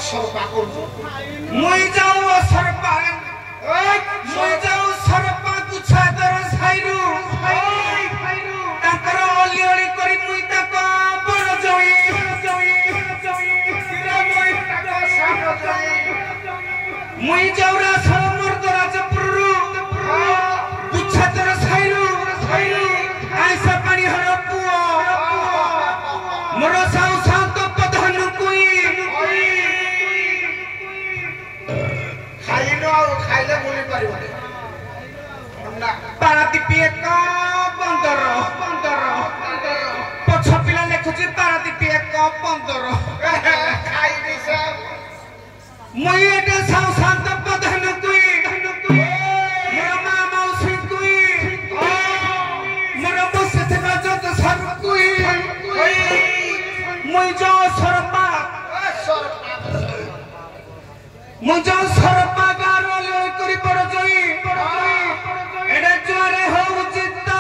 सरपा करछु मुई जाऊ सरपा मुई जाऊ सरपा गुछा दर साइरु ताकर ओली ओली करी मुई ताक बड़ जई मुई जाऊरा सर मर्दराजपुरु गुछा दर साइरु आइसा पानी हर पुओ मोर साउ शांत प्रधान कुई खाइनो खाइले बोली परिबो ना पारादीप एक बंदर पछ पिला लेखुची पारादीप एक बंदर खाइनी से मुई एटे साउ शांत प्रधान कुई मोर मा मौसी कुई मोर बसे थेबा जत सर कुई मुई जो सरपा मुई जो सरपा गारो ले करी बड़ जई एडे जोरे हो जित्ता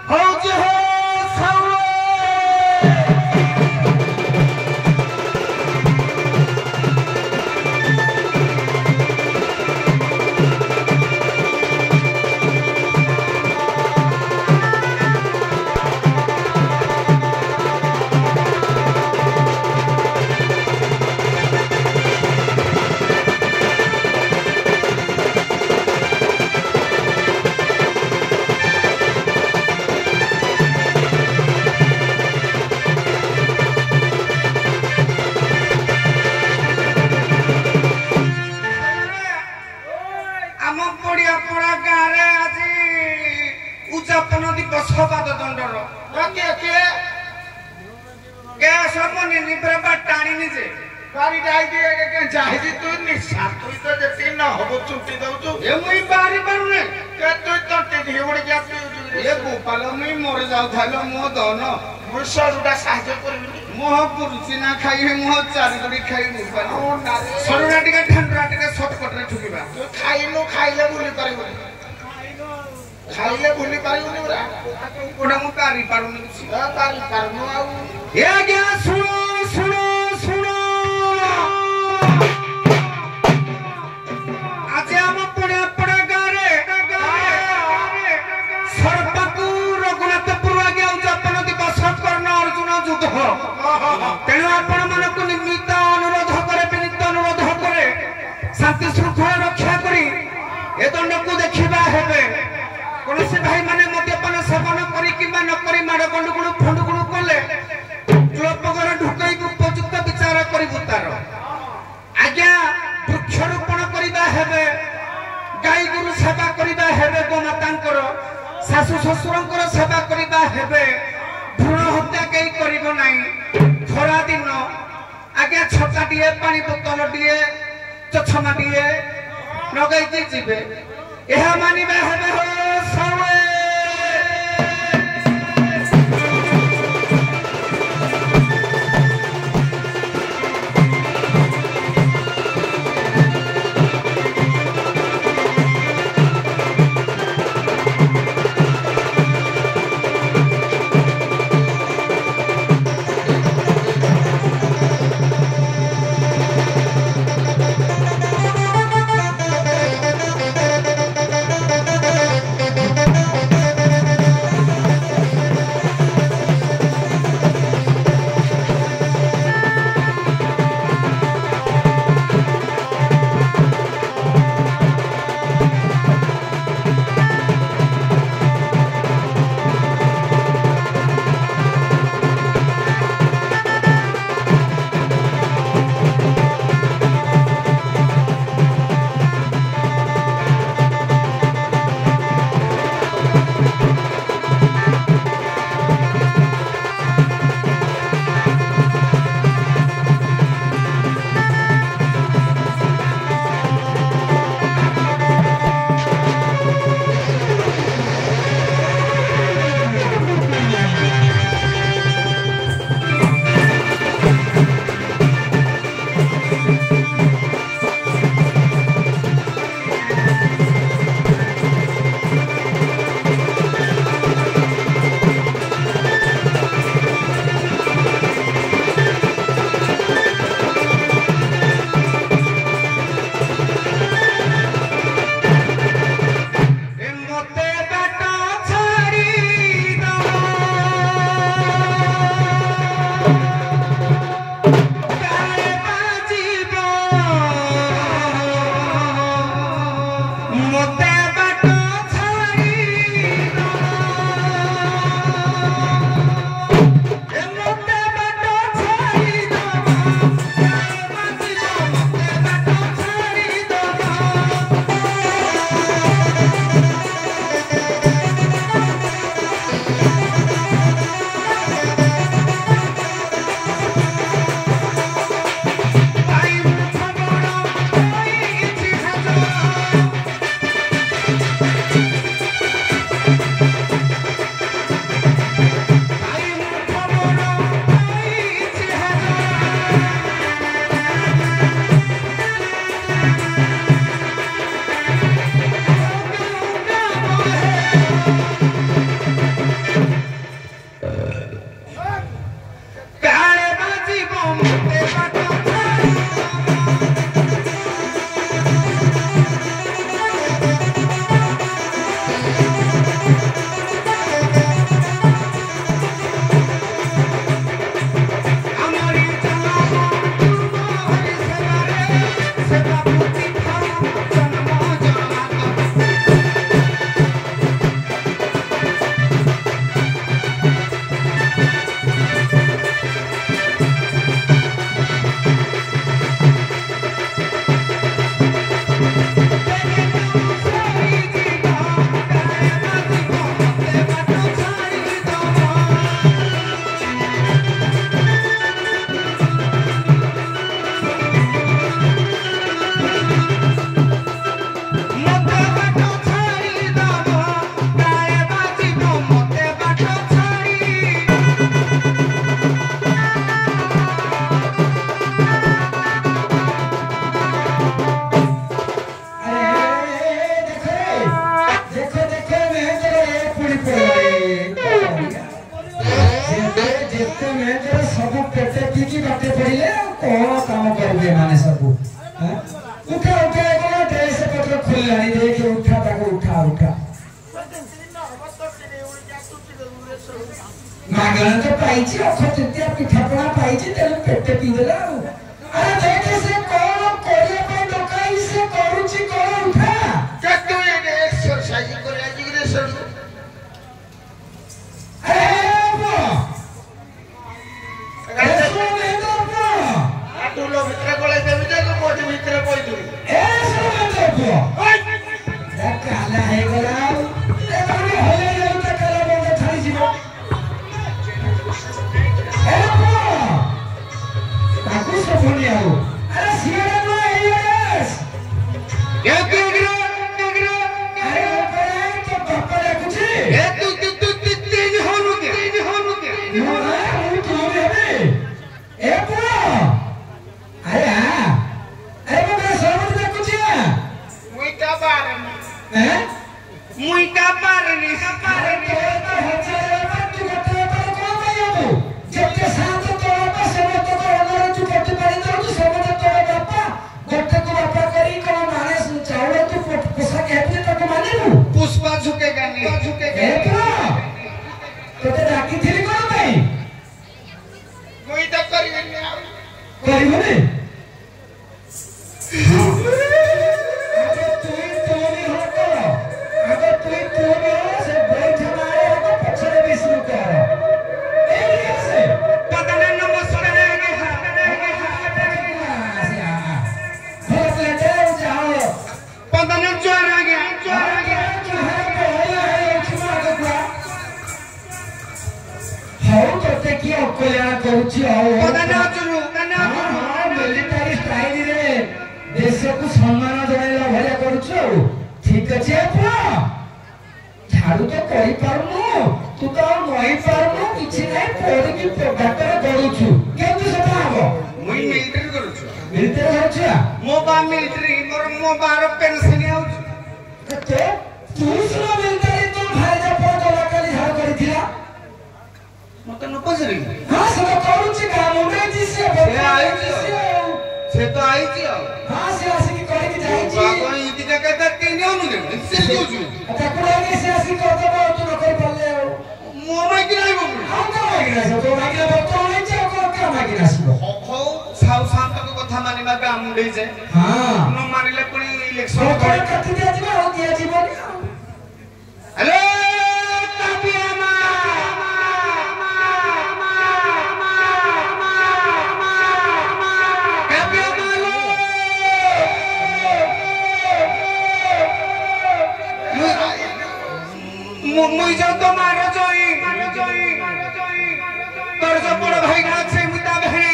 हो जो सावे आम पड़िया पड़ा गाँव आज उद्यापन दिवस हवाद दंडर सबनी पूरा टाणी निजे बारी जाई दिए के जाई तू निशा तू तो जति न हबो चुटी दउछु ए मुई बारी पारुने के तू तंटे दी उड़ गया तू ए गोपाल मुई मर जाउ थालो मो दन मुसरुडा साहाय्य करबिनी मोह पुरुषी ना खाई मोह चारि जोड़ी खाई गोपाल ओ नारे सरुडा टिके ठंडा टिके शॉर्टकट रे ठुकिबा तू खाइनो खाइले भूली परिबो खाइले भूली परिबो रे ओडा मु पारी पारुने किछि बारी परमो आउ ए गया सुनो आज हम पड़ा पड़ा गारे सरपकु रघुनाथपुर आगे उद्यापन दिवस करना अर्जुन युद्ध तेणु आपण मानक निर्मित अनुरोध करे विनीत अनुरोध करे शांति श्रृंखला रक्षा करी ए दंड को देखिबा हेबे कौन से भाई माने मद्यपान सेवन करी किबा न करी माड़ गंडगुण फंडगुण कले लोपगर ढुकई उपयुक्त विचार करिबु तार आज्ञा वृक्षरोपण करिबा हेबे गाई गुरु सेवा करिबा हेबे गोमातांकर सासु ससुरंकर सेवा करिबा हेबे भ्रूण हत्या केई करिबो नाही खरा दिन आज्ञा छता दिए पानी बोतल दिए चछमा दिए नगई की जिबे एहा मानिबा हेबे हो सावे गले कौन काम करबे माने सब हैं उठा उठा गला ड्रेस पत्र खुललानी देखे उठा ताको उठा उठा मागण तो पाइछि अखो तृतीया पिठापଣା पाइछि तेल पेटे पी देला अरे देखे से कौन कोरिया पे डकाई से करूछि कोन उठा कतु ये एक्सरसाइज करे आज के सर अरे बो ऐसो नहीं तो बो आटू लो भीतर गले देबी जे को मोटी भीतर कोई दू ऐसो नहीं तो बो काला है गला ए बड़ी होले जाऊ त काला बंद छाड़ी जीवो ताकू सफनी आओ अरे सियारा नो एयस ये तेगरो अरे बड़ा तो पापा कुछ ए तू तेज होनु के मोरा तू बेबे ए बो अरे हां अरे बड़ा समझ में कुछ मुई का बार हैं मुई का बार नहीं तो हजारे बार तू कते पर को गयो जते साथ तो बापा से तो अनर तू कते पानी तो तू सब तो बापा गोटे को बापा करी को माने चावल तू पोसा कहते तो माने नु पुष्पा झुकेगा नहीं ए तो ते डाकी थी कोन भाई मुई तो करी नहीं करिबो ने से बैठ हमारे को पछड़े विष्णु देश को सम्मान जनाइला भलिया करू ठीक अच्छे झाड़ू तो करी पारनु तू तो नई पारनु किछि नै पड़ी की डाक्टर करूछु केतु सेटा हबो मुई मिलिटरी करूछु मिलिटरी होछा मो बा मिलिटरी मोर बार पेंशन आउछु कते तू सुनो मिलिटरी तो भाई जा पर गला काली झाड़ करिथिला मते न पसरी हां सब करूछि काम में जिसे से तो आई छी हां से आसी की करी की जाई छी बाबा इति का कहता केने होनु से जोजु अच्छा कोई से आसी कर दबो तू न कर पल्ले मो मागी नाही बाबू हां का मागी ना तो मागी ना तो नहीं छ को का मागी ना सिबो हो साउ शांत को कथा मानिबा का मुंडे जे हां न मानिले पुनी इलेक्शन कर कति दिया जीवा हो दिया जीवन हेलो तापिया मा मुई जो तो मारो जोई तोर जो बड़ भाई ना छे मुता बहनी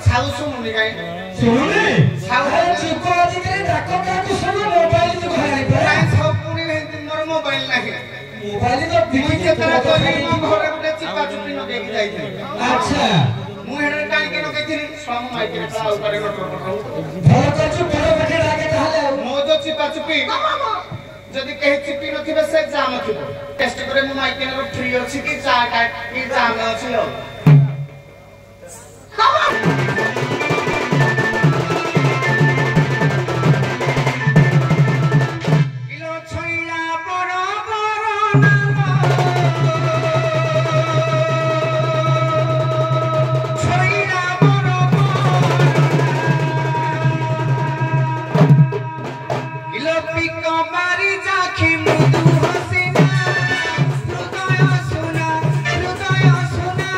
साउ सुनुनी गाय सुनुनी साउ चिको अधिकारी डाको काकू सुनो मोबाइल तो घरे पर काई सब पुनी मोर मोबाइल नाही मोबाइल तो मुई के तरह तो घरे गुटे चिपा चुपी न देख जाई थे अच्छा मुई हेडर काई के न कहथिनी सम माइक रे प्लाउ करे भल कछु बड़ बटे लागे ताले मो जो चिपा चुपी जदि कहि चिपी नथिबे से जाम थिबो टेस्ट करे मो माइक रे फ्री अछि कि जा का कि जाम अछि लो इलो छोइला बड़ बड़ नाम छोइला बड़ बड़ इलो पिक मारी जाखी मुदु हसिना हृदय सुना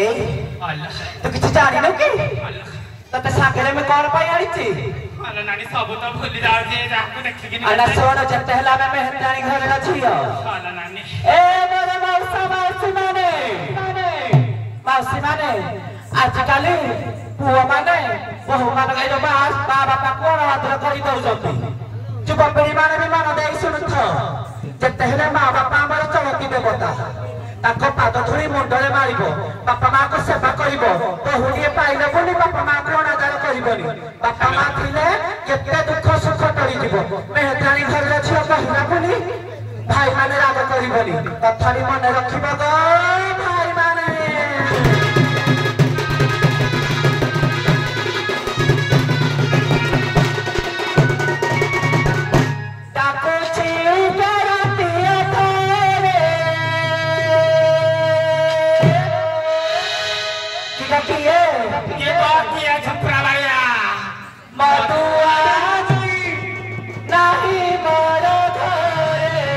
तो किसी जानी नो की तते सागरे में कौन पाई आड़ी थी अरे नानी सब तो भूल जाओ जे जाको देख के अला सोनो जब हला में मेहंदानी घर ला छियो अरे नानी ए मोरे मौसी माने आजकल पुआ माने बहु माने गई जो बाबा कोण आदर करी दउ जती जुब पीढ़ी माने भी मान दे सुनथ जब हले मां बापा हमर चलती देवता ताको पाद धुरी मुंडले मारिबो बापा मां को सेवा करिबो बहुलिए पाइले बोली बापा मां को अनादर करिबोनी बापा मां थिले केते दुख सुख टरी जीवो मेहतानी घर रे छियो कहला बोली भाई माने राग करिबोनी कथारी मन रखिबो गो भाई माने ये बात किया छपरा लाया मधुआ नहीं मरो घरे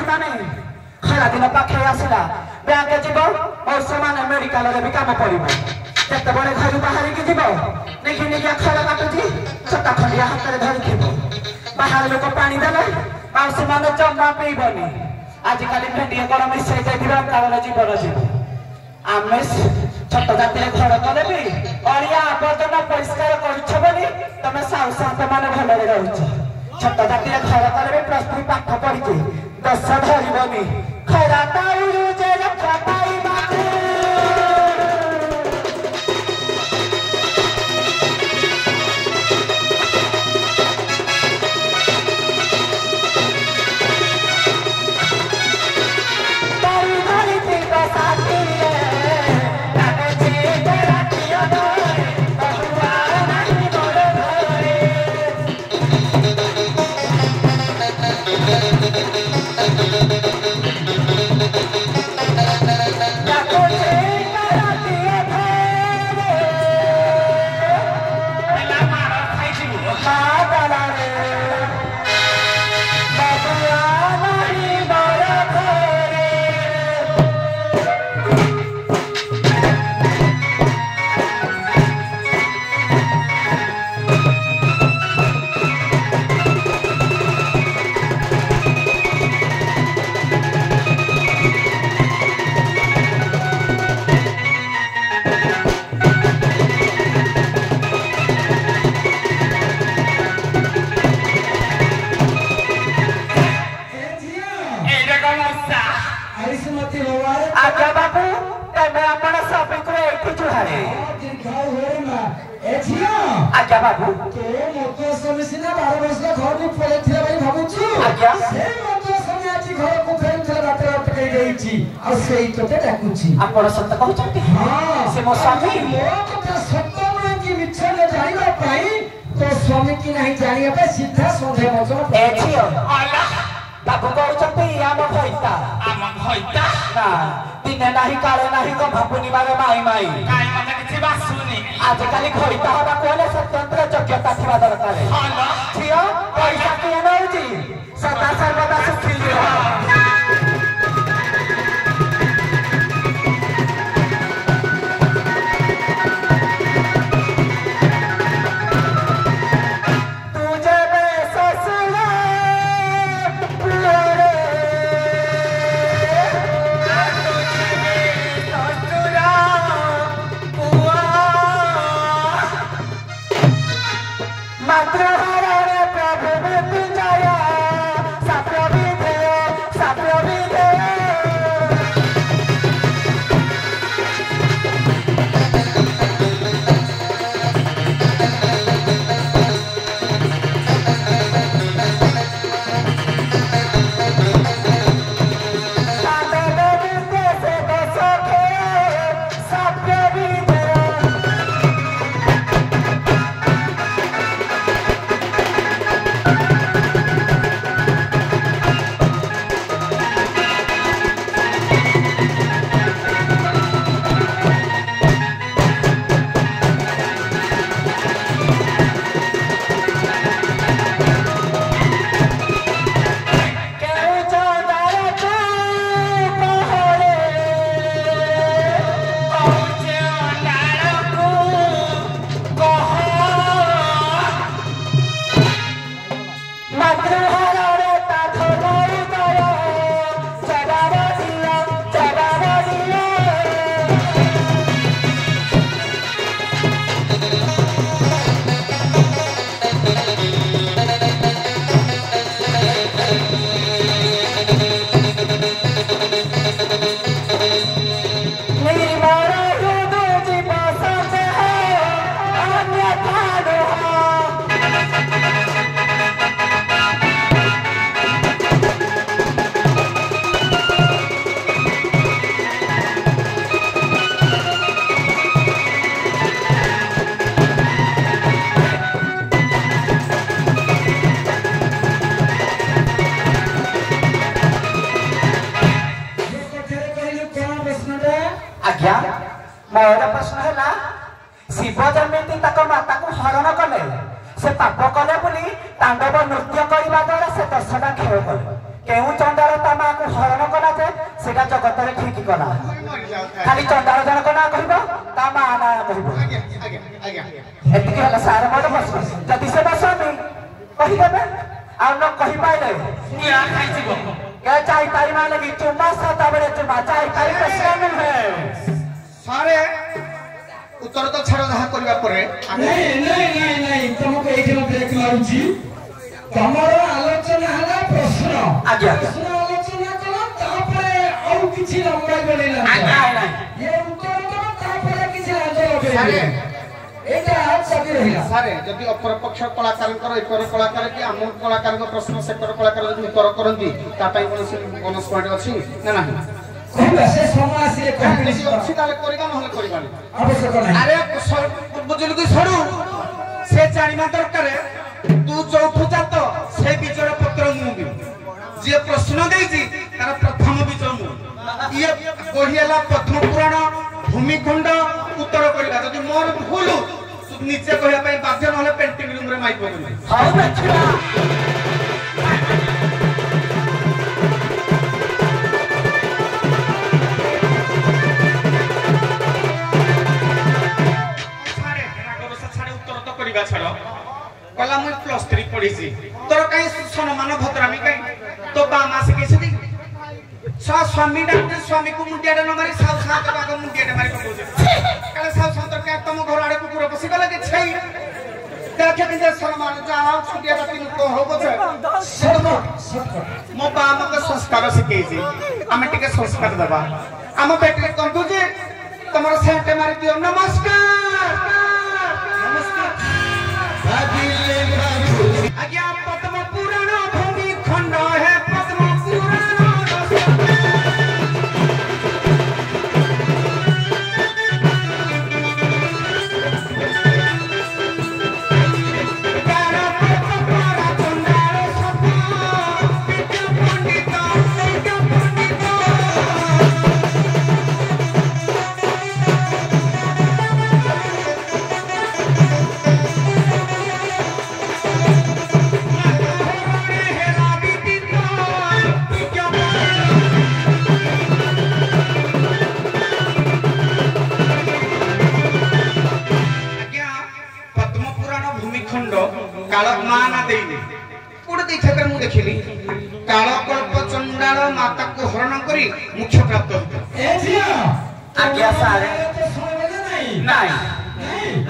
माने खरा दिन पाखे आसला बैंक जीव औष मान मेडिकल भी काम पड़ो जिते बड़े घर बाहर की जीव निकी निकिया खरा काटुची छोटा खंडिया हाथ में धरी बाहर लोक पानी देले माउसी मान जमा पीबनी आजिकल भेंडी कण मिसाई जाइए काल जीवन जीव आम छोट जाति घर कले भी अलिया आवर्जना परिष्कार करुछ बोली तुम साहु सात मान भलरे रहुछ छोट जाति घर कले भी प्लस 3 पाठ पढ़ी दस धरबनी खरा ताऊ जे रक्षा पाई आज्ञा बाबू तमे आपण सब को एठी जुहारे आज्ञा बाबू तो मतो समसिना 12 वर्ष घर में पड़े थिला भाई भाबुछु आज्ञा से मतो समय आज घर को फेर थिला बाटे अटकै रहिछि आ सेई तोते डाकुछि आपण सत्य कहउछंती हां से मो स्वामी मो कथा सत्य न कि मिछ न जानिबा पई तो स्वामी की नहीं जानिबा पे सीधा संधे मतो एछियो आला बाबू कहउछंती आम भइता ना दिने नाही काले नाही को भापुनी बारे माई माई काई मते किछि बासुनी आजकल खइता हबा कोले स्वतंत्र योग्यता थिबा दरकार हां छियो पैसा के नउजी सदा सर्वदा सुखी रह मोर प्रश्न है शिव जमी माता को हरण कले से पाप कले बोली तांडव नृत्य करने द्वारा से दशटा क्षय कले କେଉଁ ଚଣ୍ଡାଳ ତା ମାଆକୁ ହରଣ କଲା ଯେ ସେଟା ଜଗତରେ ଠିକ କଲା। ଖାଲି ଚଣ୍ଡାଳ ଜଣକ ନାଁ କହିବ ତା ମା ନାଁ କହିବ। ଏତିକି ହେଲା ସାର୍ ମୋର ପ୍ରଶ୍ନ। ଯଦି ସେ ସ୍ୱାମୀ କହିଦେବେ ଆଉ ନ କହିପାରିଲେ ନିଆଁ ଖାଇଯିବ। ଏ ଯାଇପାରିବା ଲାଗି ଚୁମା ସଦାବେଳେ ଚୁମା ଯାଇପାରିବେ ସେ ନୁହେଁ। ସାରେ ଉତ୍ତର ତ ଛାଡ଼ ଯାହା କରିବା ପରେ ନାଇଁ ତମକୁ ଏଇଠି ବ୍ରେକ୍ ମାରୁଛି। ତମର ଆଲୋଚନା ହେଲା ପ୍ରଶ୍ନ। ଆଜ୍ଞା ପ୍ରଶ୍ନ ଆଲୋଚନା କର ତାପରେ ଆଉ କିଛି ଲମ୍ବାଇବନି ନା। ଇଏ ଉତ୍ତର ଦବ ତାପରେ କିଛି ଲାଜ ଲଗେଇବେ। ଏଇଟା ଚାଲି ରହିଲା। ସାରେ ଯଦି ଅପର ପକ୍ଷ କଳାକାରଙ୍କର ଏକର କଳାକାର କି ଆମ କଳାକାରଙ୍କ ପ୍ରଶ୍ନ ସେକର କଳାକାର ଯଦି ଉତ୍ତର କରନ୍ତି ତା ପାଇଁ କୌଣସି ବୋନସ୍ ପଏଣ୍ଟ ଅଛି ନା ନାହିଁ? କହିବା ସେ ସମୟ ଆସିଲେ କହିବି। ଅଛି ତାହେଲେ କରିବା ନହେଲେ କରିବାନି। ଆବଶ୍ୟକ ନାହିଁ। ଆରେ ବୁଝିଲୁ କି ସରୁ ସେ ଜାଣିବା ଦରକାର ତୁ ଚୌଥ ଜାତ ସେ ବିଜୟ ପତ୍ର ମୁଁ ବି ଯିଏ ପ୍ରଶ୍ନ ଦେଇଛି ତାର ପ୍ରଥମ ବିଜୟ ମୁଁ। ଇଏ ବହି ହେଲା ପଦ୍ମ ପୁରାଣ ଭୂମିଖଣ୍ଡ ଉତ୍ତର କରିବା। ଯଦି ମୋର ଭୁଲ ତୁ ନିଜେ କହିବା ପାଇଁ ବାଧ୍ୟ ନହେଲେ ପେଣ୍ଟିଂ ରୁମରେ ମାଇକ୍ ପକେଇବି। ହଉ ଦେଖିବା। ଛାଡ଼ କହିଲା ମୁଁ +3 ପଢିଛି ତୋର କାଇଁ ସମ୍ମାନ ଭଦ୍ରାମୀ କାଇଁ ତୋ ବାମା ଶିଖେଇଛନ୍ତି। ସ୍ୱାମୀ ଡାକ୍ତର ସ୍ୱାମୀକୁ ମୁଣ୍ଡିଆଟେ ନ ମାରି ସାଉ ସାତ ବାଗ ମୁଣ୍ଡିଆଟେ ମାରି ପକଉଛି। କାଳେ ସାଉ ସାତ ତମ ଘର ଆଡେ କୁକୁର ପଶିଗଲା କି ଛେଇ ଦେଖେ କିନ୍ତୁ ସମ୍ମାନ ଯାହା ଛୁଟିଆ ବାକି ଲୋକ ହଉ ପଛେ ମୋ ବାଆ ମତେ ସଂସ୍କାର ଶିଖେଇଛି। ଆମେ ଟିକେ ସଂସ୍କାର ଦେବା। ଆମ ବେଟିରେ କହନ୍ତୁ ଯେ ତମର ସେଣ୍ଟ ମାରି ଦିଅ। ନମସ୍କାର ଆଜ୍ଞା ପଦ୍ମ ପୁରାଣ ଭୂମିଖଣ୍ଡ ହେ ପଦ୍ମ ପୁରାଣ काल माना देइने कोड देखा कर मु देखिली कालकल्प चंडाल माता को हरण करी मुख्य प्राप्त होता। ए जिया आज्ञा सारे तो सुनबे नहीं।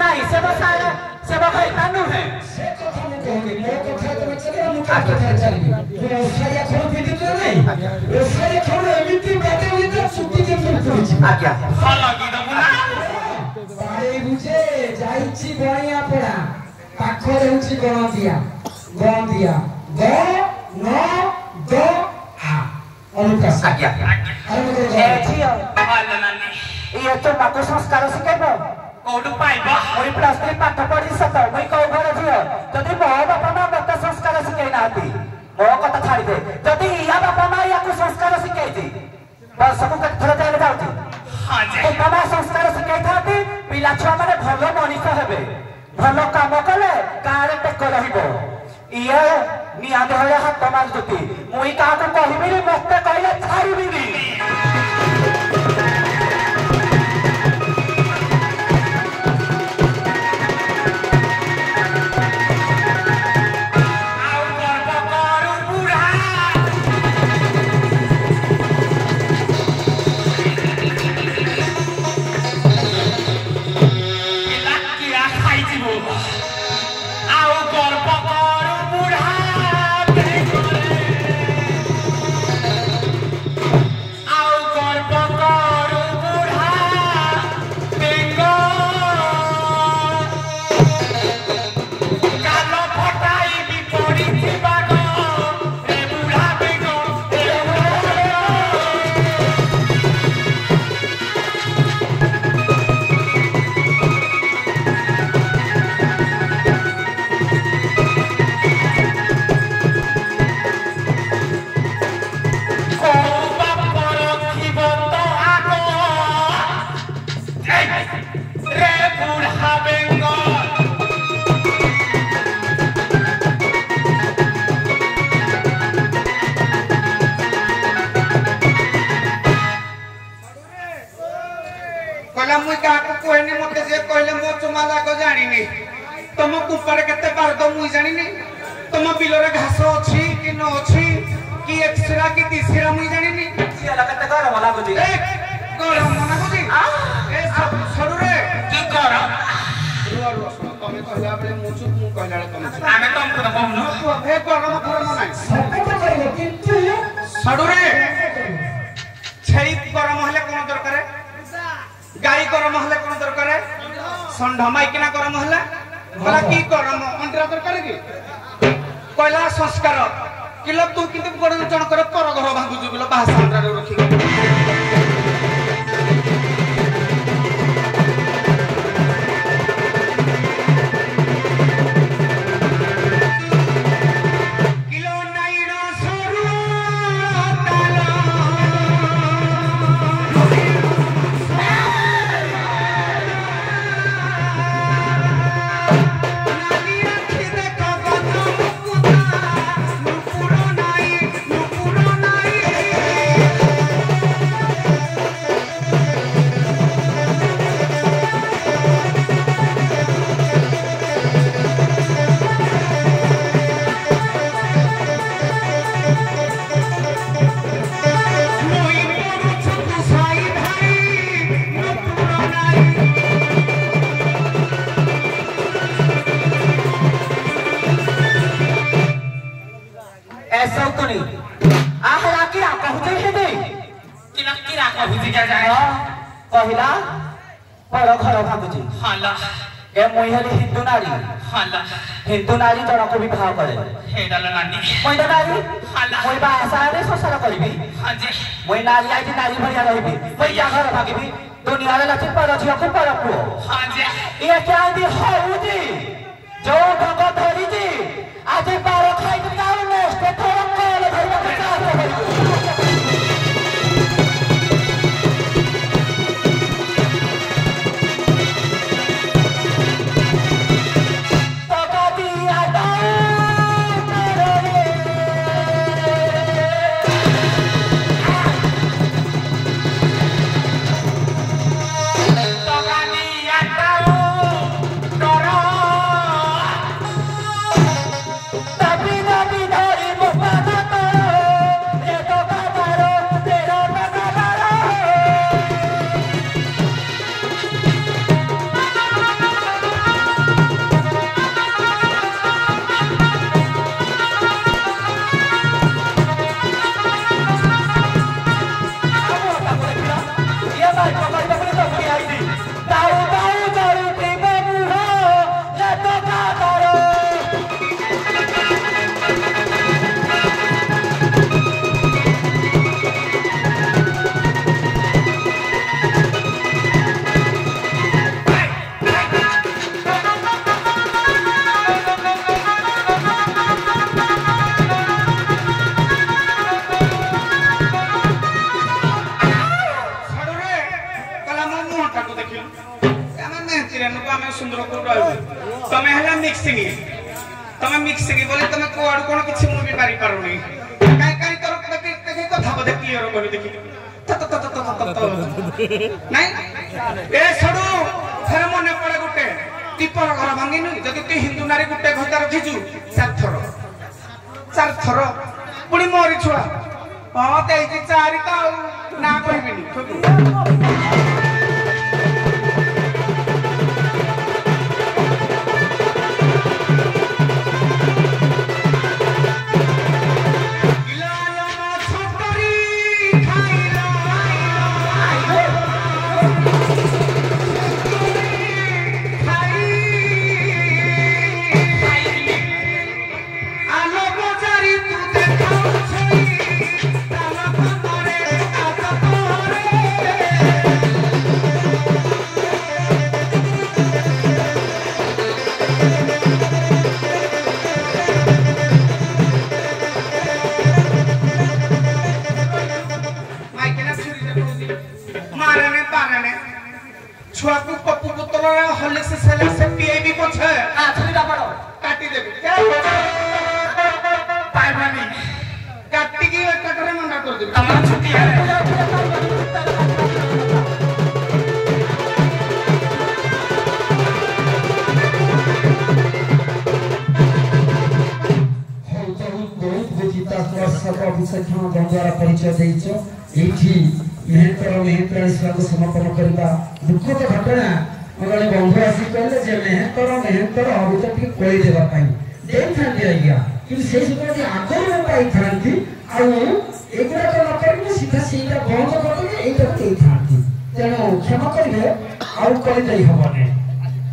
नहीं सेवा सारे सेवा भाई कानू है से कथा मु कहनी मो कथा तो चले मु कथा चली तो साया खोल पीती तो नहीं। ओ साया खोल एमिति बाटे हुई तो सुती के पड़ी। आज्ञा ଭଲ କି ଦବୁ ନା ପାଣି ବୁଝେ ଯାଇଛି ବଣିଆ ପଡା ପାଖରେ ହେଉଛି ଗଣଦିଆ ଗ ନ ଦ ଆ ଅନୁକାଶ। आज्ञा ए झियो ଭଲ ନାନୀ ये तो माको संस्कार सिखेबो କୋଉଠୁ ପାଇବ? मुई +3 पाठ पढ़ी सत मुई कौ घर झियो जदि मो बापा मां मते संस्कार सिखेई नाती मो कथा छाड़ी दे। जदि या बापा मां याकू संस्कार सिखेईती वर्षकू केथर जाइले जाउती ହଁ ଯେ बापा मां संस्कार सिखेई थाती पिला छुआ माने भलो मनीष हेबे भलो काम कले गारे टेक रहिबो। इए निया धरे हाथ मारजुती मुई काको कहिबिनी मते कहले छाड़िबिनी। कथा मुई काको कहनी मते जे कहले मो चुमाला को जानिनी तुम कुपारे केते बार दो मुई जानिनी तुम बिलरे घास अछि कि न अछि कि एक्सरा कि तीसरा मुई जानिनी सियाला केते गरम लागुची ए गरम लागुची ए सडु रे की करो रुआ तमे कहला बेले मु चुप मु कहला तमे आमे तुमको तो कहनु हे गरम नाही ସତ କହିଲେ କିନ୍ତୁ सडु रे छेली गरम हले कोन दरकार गाई गरम हले कोन दरकार संढ माइकिना गरम हले बोला की गरम अंतरा दरकार की कहला संस्कार किलो तू किंतु बड़ जण कर पर घर भागु जुबिलो भाषा अंतरा रखी पहिला पर घर भागुची हाला ए महिला हिंदू नारी हाला हिंदू नारी जन को विवाह करे हेडाल नानी महिला नारी हाला মই বাসারে সংসার করিবি हाजे মই নারী আইটি নারী ভরিয়া রহিবি মই যা ঘর ভাগিবি দুনিয়ারে লাচি পর ঝিও কো পর পুও हाजे এ কেদি হউজি जो ढंग धरिजी आज पार खाइबি তার নষ্ট থরম কলে ধরিবা চাষ করিবি तमे मिक्सिंग बोले तमे कोड कोन किछि मु भी पारी पारुनी काई काई कर देखि कथा बदे क्लियर करू देखि नहीं ए सडू फेर मने पड़े गुटे टीपर घर भांगिनु जदि तू हिंदू नारी गुटे घर रखिजु चार थर पुणी मोरी छुआ हां तेजी चारि का ना कहबिनी छुआ को पप्पू बोतल हले से पीएबी पछे आथुरीटा पड़ो काटी देबी पाइबानी काटी की कटरे मंडा कर देबी तमाम छुट्टी है सहित द्वंद्वर परिचय देइछ एठी मेहतर समर्पण करवा दुखद घटना मगले बंधु आसी कहले जे मेहतर अभी तो ठीक कोई देबा पाई देई थांती आज्ञा कि से समय आगर में पाई थांती आ एगुड़ा तो न करिले सीधा सीधा बंद कर दे एटा देई थांती तेनो क्षमा करिवे आ कोई देई हबने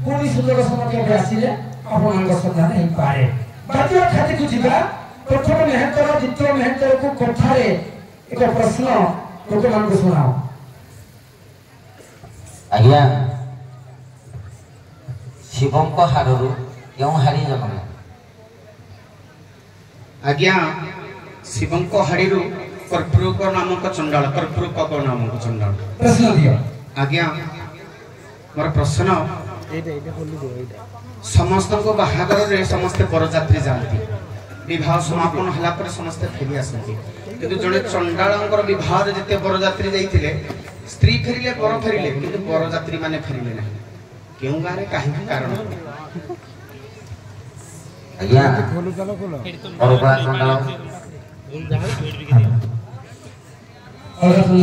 पुनी सुंदर समय के आसीले आपनक सन्धान हे पारे बाकी खाती को जीवा प्रथम मेहतर द्वितीय मेहतर को कथारे एक प्रश्न लोक मान को सुनाओ आज्ञा शिवम को हारु क्यों हारी जगन आज्ञा शिवं को हाड़ू कर्पूरक नामक चंडाल कर्पूरक नामक चंडाल प्रश्न दियो आज्ञा मोर प्रश्न समस्त को बाहागर रे समस्त बरजात्री जाती विवाह समापन हला पर समस्त फेरी आसती किंतु जड़े चंडालंकर विवाह जिते बरजात्री जाइथिले स्त्री फेरिले बर फेरिले किंतु बरजात्री माने फेरिले नहीं केउ गारे काहे कारण आज्ञा और बड़ा चंडाल और सुन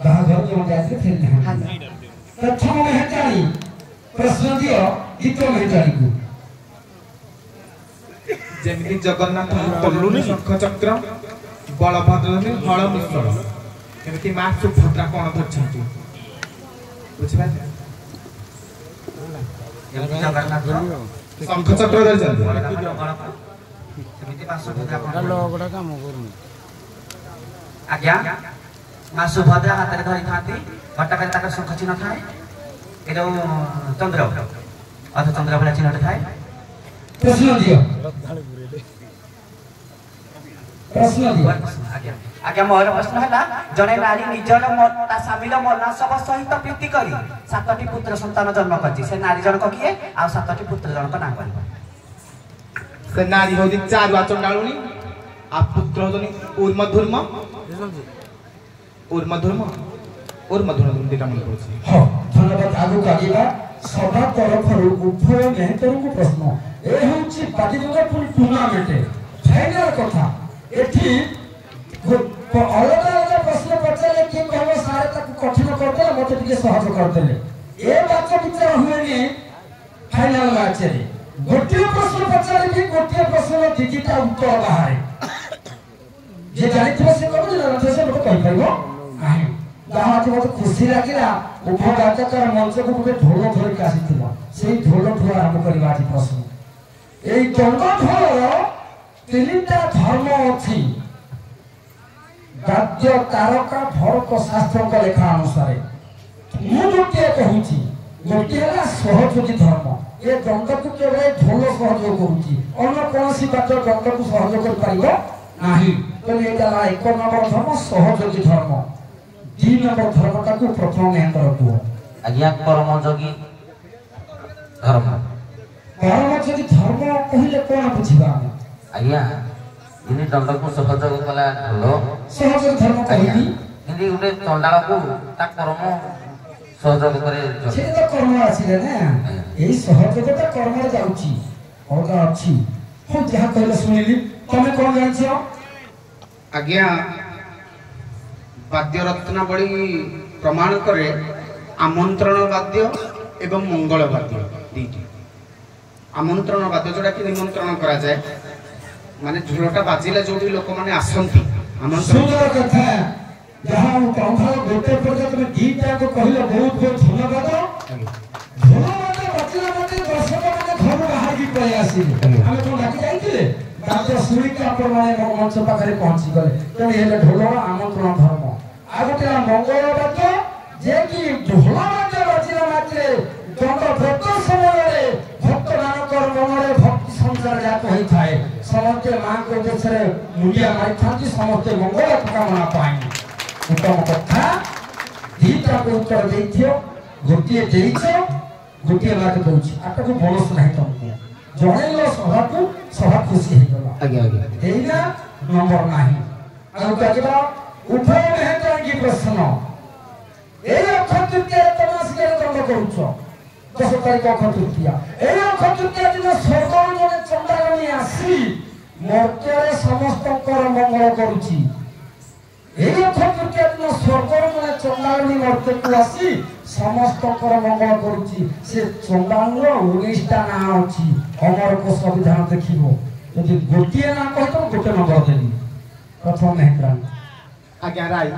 बाहागर जो जाते फेरि प्रथम मेहतारी प्रश्न दियो द्वितीय मेहतारी को जेमिति जगन्नाथ तल्लुनी शंख चक्र बलभद्र हल मिश्र एमिति मां सुभद्रा कोन धरछंती बुझबा जगन्नाथ शंख चक्र धरछंती एमिति मां सुभद्रा कोन लोगडा काम करनु आज्ञा मां सुभद्रा हाथ धरि थांती बटका तक शंख चिन्ह थाए एदो चंद्र अथ चंद्र वाला चिन्ह थाए प्रश्न दियो प्रश्न दियो आज्ञा मोर प्रश्न हला जने नारी निजर ता स्वामीर मरना सब सहित प्रीति करी सातटी पुत्र संतान जन्म करछि से नारी जनक किए आ सातटी पुत्र जनक नाम करबो से नारी होदी चारवा चंडालुनी आ पुत्र होदनी उर्मधुर्म उर्मधुर्म दिटा मन करछि हां धन्यवाद आगु कागिबा सभा तरफरु उभय मेहतर को प्रश्न ए होछि पाटिजंगपुर टूर्नामेंट फाइनल कथा एठी अलग अलग प्रश्न पचारे कि कहबो सारे ताकू कठिन करते मते टिके सहज करतेले ए बात विचार हुएनी फाइनल मैच रे गोटे प्रश्न पचारे कि गोटे प्रश्न दिजिटा उत्तर बाहर जे जानिथिबो से कहबो जे से मते कहि पाइबो नाही जहाँ आज मत खुशी लगिला उभय गायकर मंच को गोटे ढोल धर के आसीथिला सेही ढोल ठुआ आरंभ करबा आज प्रश्न एई दंड ढोल तीनटा धर्म अछि वाद्य तारका भरत शास्त्र का लेखा अनुसार मु गोटे कहूची गोटे है सहयोगी धर्म ए दंड को केवल ढोल सहयोग करूची अन्य कोनसी बात दंड को सहयोग कर पाइबो नाही तो एटा एक नंबर धर्म सहयोगी धर्म 2 नंबर धर्मटा को प्रथम मेहतर को आज्ञा कर्मयोगी धर्म कर्मयोगी धर्म कहले कोन बुझिबा आज्ञा इनी दंड को सहयोग कला ढोल सहयोगी धर्म कहली इनी उडे चंडाल को ता कर्म सहयोग करे से तो कर्म आसीले ना एई सहयोगता कर्म रे जाउची होगा अछि हो जहा कहले सुनिली तमे कोन जानछो आज्ञा वाद्य रत्नावली प्रमाण करे आमंत्रण वाद्य एवं मंगल वाद्य दीटी आमंत्रण वाद्य जोड़ा कि निमंत्रण करा जाए माने झुलटा बाजिला जोठी लोक माने आसंती आमंत्रण सुंदर कथा जहां कंठा गोटे पर्यंत में गीता को कहले बहुत बहुत धन्यवाद धन्यवाद बचला मते दर्शक माने घर बाहर की पय आसीले हमें तो डाकी जाइतिले ताते सुई का परमाने मंच पाखरे पहुंची गले तो हेले ढोल आमंत्रण धर्म आ गोटे मंगल वाद्य जे कि ढोल वाद्य बजिला मात्रे दंड व्रत समय रे भक्त मानकर मनरे भक्ति संचार जात होई थाए समस्त मां को देशरे मुलिया मारि थांती समस्त मंगल कामना पाई उत्तम कथा दीटा को उत्तर देथियो गोटिए देइछो गोटिए लाख दउछि आटा को बोनस नाही तुमको जणेलो सभा खुशी हे गला आज्ञा आज्ञा एइना नंबर नाही आ कहिबा उभय मेहतर की प्रश्न ए अक्षर तृतीया तमास के दंड करूछो 10 तारिख अक्षर तृतीया ए अक्षर तृतीया दिन स्वर्ग जने चंडालनी आसी ମର୍ତ୍ତ୍ୟରେ ସମସ୍ତଙ୍କର ମଙ୍ଗଳ କରୁଛି। এই অক্ষয় তৃতীয়া দিন স্বর্গর মানে চন্ডালী মর্ତ୍ত্যକୁ আসি ସମସ୍ତଙ୍କର ମଙ୍ଗଳ କରୁଛି। ସେ ଚଣ୍ଡାଳର 19ଟା ନାଁ ଅଛି। ଅମରକ ସଂବିଧାନ ଦେଖିବ, ଯଦି ଗୋଟିଏ ନାଁ କହିବ ଗୋଟେ ନମ୍ବର ଦେବି। ପ୍ରଥମ ମେହେନ୍ଦ୍ରା ଆଜ୍ଞା ରାଇ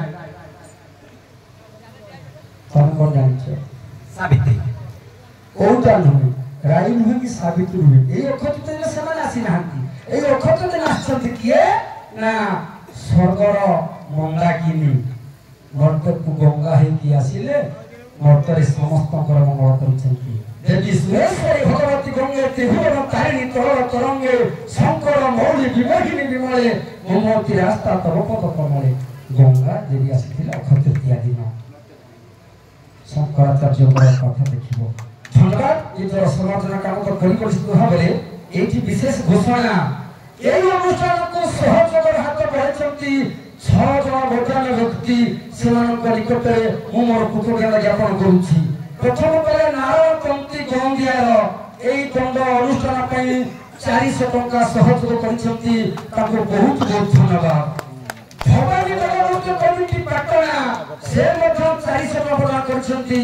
ତମେ କଣ ଜାଣିଛ? ସାବିତ୍ରୀ କୋଉଟା ନୁହେଁ, ରାଇ ନୁହେଁ କି ସାବିତ୍ରୀ ନୁହେଁ। ଏଇ ଅକ୍ଷୟ ତୃତୀୟା ଦିନ ସେମାନେ ଆସିନାହାନ୍ତି। ଏଇ ଅକ୍ଷୟ ତୃତୀୟା ଦିନ ଆସିଛନ୍ତି କିଏ ନା ସ୍ୱର୍ଗର ମନ୍ଦାକିନୀ ମର୍ତ୍ତ୍ୟକୁ ଗଙ୍ଗା ହେଇକି ଆସିଲେ ମର୍ତ୍ତ୍ୟରେ ସମସ୍ତଙ୍କର ମଙ୍ଗଳ କରିଛନ୍ତି। ଦେବୀ ସୁରେଶ୍ୱରୀ ଭଗବତୀ ଗଙ୍ଗେ ତ୍ରିଭୁବନ ତାରିଣୀ ତରଳ ତରଙ୍ଗେ ଶଙ୍କର ମୌଳି ବିମୋହିନୀ ବିମଳେ ମମତି ରାସ୍ତା ତବ ପଦ କମଳେ। ଗଙ୍ଗା ଦେବୀ ଆସିଥିଲେ ଅକ୍ଷୟ ତୃତୀୟା ଦିନ। ଶଙ୍କରାଚାର୍ଯ୍ୟଙ୍କର କଥା ଦେଖିବ। ଧନ୍ୟବାଦ। ନିଜର ସମାଲୋଚନା କାମ ପରିପରିଷ୍କୃତ ଭାବରେ ଏଇଠି ବିଶେଷ ଘୋଷଣା। এই অনুষ্ঠানକୁ ସହଯୋଗର ହାତ ବଢ଼ାଇଛନ୍ତି 6 ଜଣ ଭୋଟାନ ବ୍ୟକ୍ତି। ସେମାନଙ୍କ ନିକଟରେ ମୁଁ ମୋର କୃତଜ୍ଞତା ଜ୍ଞାପନ କରୁଛି। ପ୍ରଥମ କଲେ ନାରାୟଣ ତନ୍ତୀ ଗନ୍ଧିଆର এই ଦଣ୍ଡ ଅନୁଷ୍ଠାନ ପାଇଁ 400 ଟଙ୍କା ସହଯୋଗ କରିଛନ୍ତି। ତାଙ୍କୁ ବହୁତ ବହୁତ ଧନ୍ୟବାଦ। ଭବାନୀ ନଗର କମିଟି ପାଟଣା ସେ ମଧ୍ୟ 400 ଟଙ୍କା ପ୍ରଦାନ କରିଛନ୍ତି।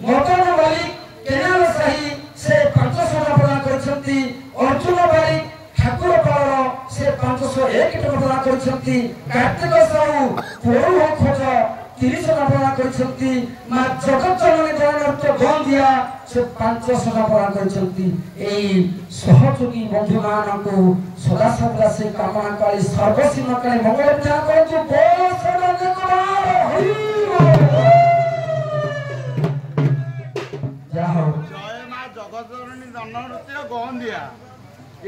ମଦନ ବାରିକ କେନାଲ ସାହି ସେ 500 ଟଙ୍କା ପ୍ରଦାନ କରିଛନ୍ତି। ଅର୍ଜୁନ ବାରିକ ଠାକୁରପାଳ ସେ 501 ଟଙ୍କା ପ୍ରଦାନ କରିଛନ୍ତି। କାର୍ତ୍ତିକ ସାହୁ ପୋରୁହ ଖୋଜ 30 ଟଙ୍କା ପ୍ରଦାନ କରିଛନ୍ତି। ମା ଜଗତଜନନୀ ଜୟନୃତ୍ୟ ଗନ୍ଧିଆ ସେ 500 ଟଙ୍କା ପ୍ରଦାନ କରିଛନ୍ତି। এই ସହଯୋଗୀ ବନ୍ଧୁମାନଙ୍କୁ ସଦାସର୍ବଦା ସେ କାମନା କାଳୀ ସର୍ବସୀମା କାଳୀ ମଙ୍ଗଳ ବିଧାନ କରନ୍ତୁ। ବୋଲ ଶରଣେ କୁମାର ହରି ଯା ହଉ ଜୟ ମା ଜଗତଜନନୀ ଜନନୃତ୍ୟ ଗନ୍ଧିଆ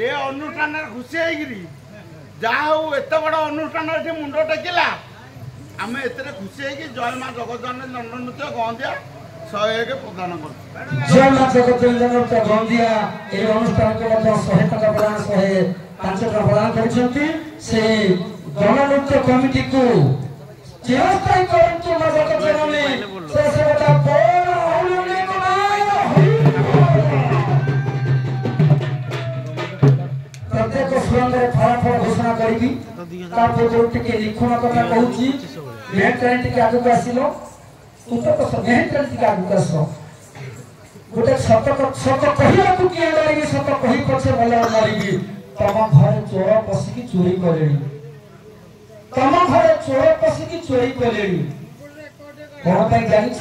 ଏ ଅନୁଷ୍ଠାନରେ ଖୁସି ହେଇକିରି ଯାହା ହଉ ଏତେ ବଡ଼ ଅନୁଷ୍ଠାନ ଏଠି ମୁଣ୍ଡ ଟେକିଲା। ଆମେ ଏଥିରେ ଖୁସି ହେଇକି ଜୟ ମା ଜଗତଜନନୀ ଜନନୃତ୍ୟ ଗନ୍ଧିଆ 101 ପ୍ରଦାନ କରୁଛୁ। ଜୟ ମା ଜଗତଜନନୀ ଜନନୃତ୍ୟ ଗନ୍ଧିଆ এই অনুষ্ঠাନକୁ ମଧ୍ୟ 100 ଟଙ୍କା ପ୍ରଦାନ 105 ଟଙ୍କା ପ୍ରଦାନ କରିଛନ୍ତି। সেই ଜନନୃତ୍ୟ କମିଟିକୁ ଚିରସ୍ଥାୟୀ କରନ୍ତୁ ମା ଜଗତଜନନୀ। ସେ ସେଟା ବଡ଼ ହଉନି କୁମାର ହରି ପ୍ରତ୍ୟେକ ସୁରଙ୍ଗରେ ଫଳାଫଳ ଘୋଷଣା କରିବି। ତା ପୂର୍ବରୁ ଟିକେ ନିଖୁଣ କଥା କହୁଛି। ମେହେଟ୍ରାଣୀ ଟିକେ ଆଗକୁ ଆସିଲ। ମେହେଟ୍ରାଣୀ ଟିକେ ଆଗକୁ ଆସ। ଗୋଟେ ସତ କହିବାକୁ କିଏ ଡରିବି, ସତ କହି ପଛେ ଭଲ ମରିବି। ତମ ଘରେ ଚୋର ପଶିକି ଚୋରି କଲେଣି। ତମ ଘରେ ଚୋର ପଶିକି ଚୋରି କଲେଣି କଣ ପାଇଁ ଜାଣିଛ?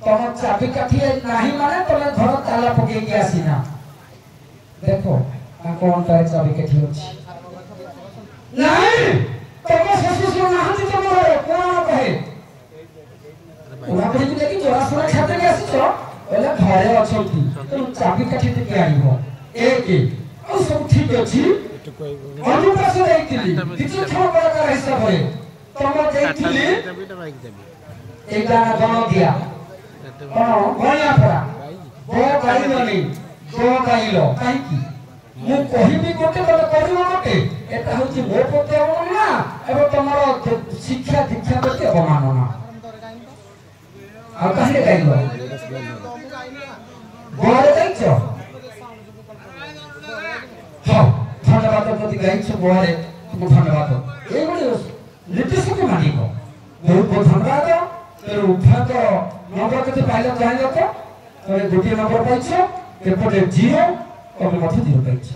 ତମ ଚାବି କାଠି ନାହିଁ ମାନେ ତମେ ଘର ତାଲା ପକେଇକି ଆସିନା। ଦେଖ ତାଙ୍କ ଅଣ୍ଟାରେ ଚାବି କାଠି ଅଛି। ନାଇଁ ତମ ଶ୍ୱଶୁର ନାହାନ୍ତି ତମ ଘରେ କଣ କହେ? ପଢାପଢିକୁ ଦେଖି ଜଣାଶୁଣା ଛାତ୍ରକି ଆସିଛ କହିଲେ ଘରେ ଅଛନ୍ତି। ତେଣୁ ଚାବି କାଠି ଟିକେ ଆଣିବ। ଏକ ଆଉ ସବୁ ଠିକ ଅଛି। ଅନୁପାସ ଦେଇଥିଲି ଦ୍ୱିତୀୟ ଥର କଳାକାର ହିସାବରେ ତମ ଦେଇଥିଲି ଏଇଟା ଗଣଦିଆ କଣ ଗଣିଆପଡ଼ା ଗାଇଲନି ଗାଇଲ କାହିଁକି? ମୁଁ କହିବି ଗୋଟେ ତମେ କରିବ ଗୋଟେ। এটা হচ্ছে ମୋ ପ୍ରତି ଅବମାନନା ଏବଂ ତମର ଶିକ୍ଷା ଦୀକ୍ଷା ପ୍ରତି ଅବମାନନା। ଆଉ କାହିଁକି ଗାଇଲ? ଗୋଆରେ ଯାଇଛ? ହଁ ଧନ୍ୟବାଦ। ପ୍ରତି ଗାଇଛ ଗୋଆରେ ତୁମକୁ ଧନ୍ୟବାଦ। ଏଇଭଳି ନିର୍ଦ୍ଦେଶକୁ ମାନିବ। ବହୁତ ବହୁତ ଧନ୍ୟବାଦ। ତେଣୁ ଉଭୟଙ୍କର ନମ୍ବର କେତେ ପାଇଲ ଜାଣିଲ ତ? ତମେ ଗୋଟିଏ ନମ୍ବର ପାଇଛ, ଏପଟେ 0, ତମେ ମଧ୍ୟ 0 ପାଇଛ।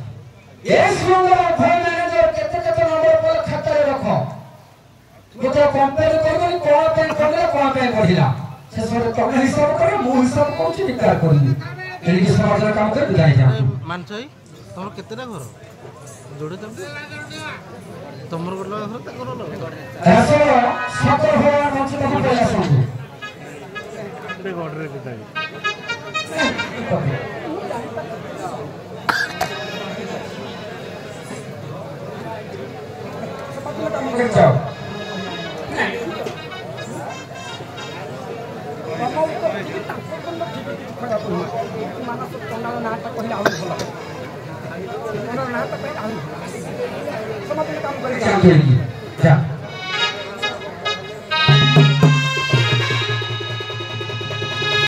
ଏ ସୁନ୍ଦର ଉଭୟ ମ୍ୟାନେଜର କେତେ କେତେ ନମ୍ବର ପରେ ଖାତାରେ ରଖ। ଗୋଟେ କମ୍ପେୟାର କରିବନି କଣ ପାଇଁ କଲେ କଣ ପାଇଁ ବଢିଲା। ଶେଷରେ ତମେ ହିସାବ କର, ମୁଁ ହିସାବ କରୁଛି, ବିଚାର କରିବି। ଏଣିକି ସମାଜର କାମ କରି ବିଦାୟ ଯାଆନ୍ତୁ। ମାନଛଇ ତମର କେତେଟା ଘର ଯୋଡ଼େ ତମର ଗୋଟେ ଘର ତାଙ୍କର ଶଙ୍କର ଭଗବାନ ବଞ୍ଚିବାକୁ ପଳେଇ ଆସନ୍ତୁ। ଗଡ଼ରେ ବିଦାୟ ଯାଅ। ନାଁଟା କହିଲେ ଆହୁରି ଭଲ। ସମସ୍ତେ କାମ କରି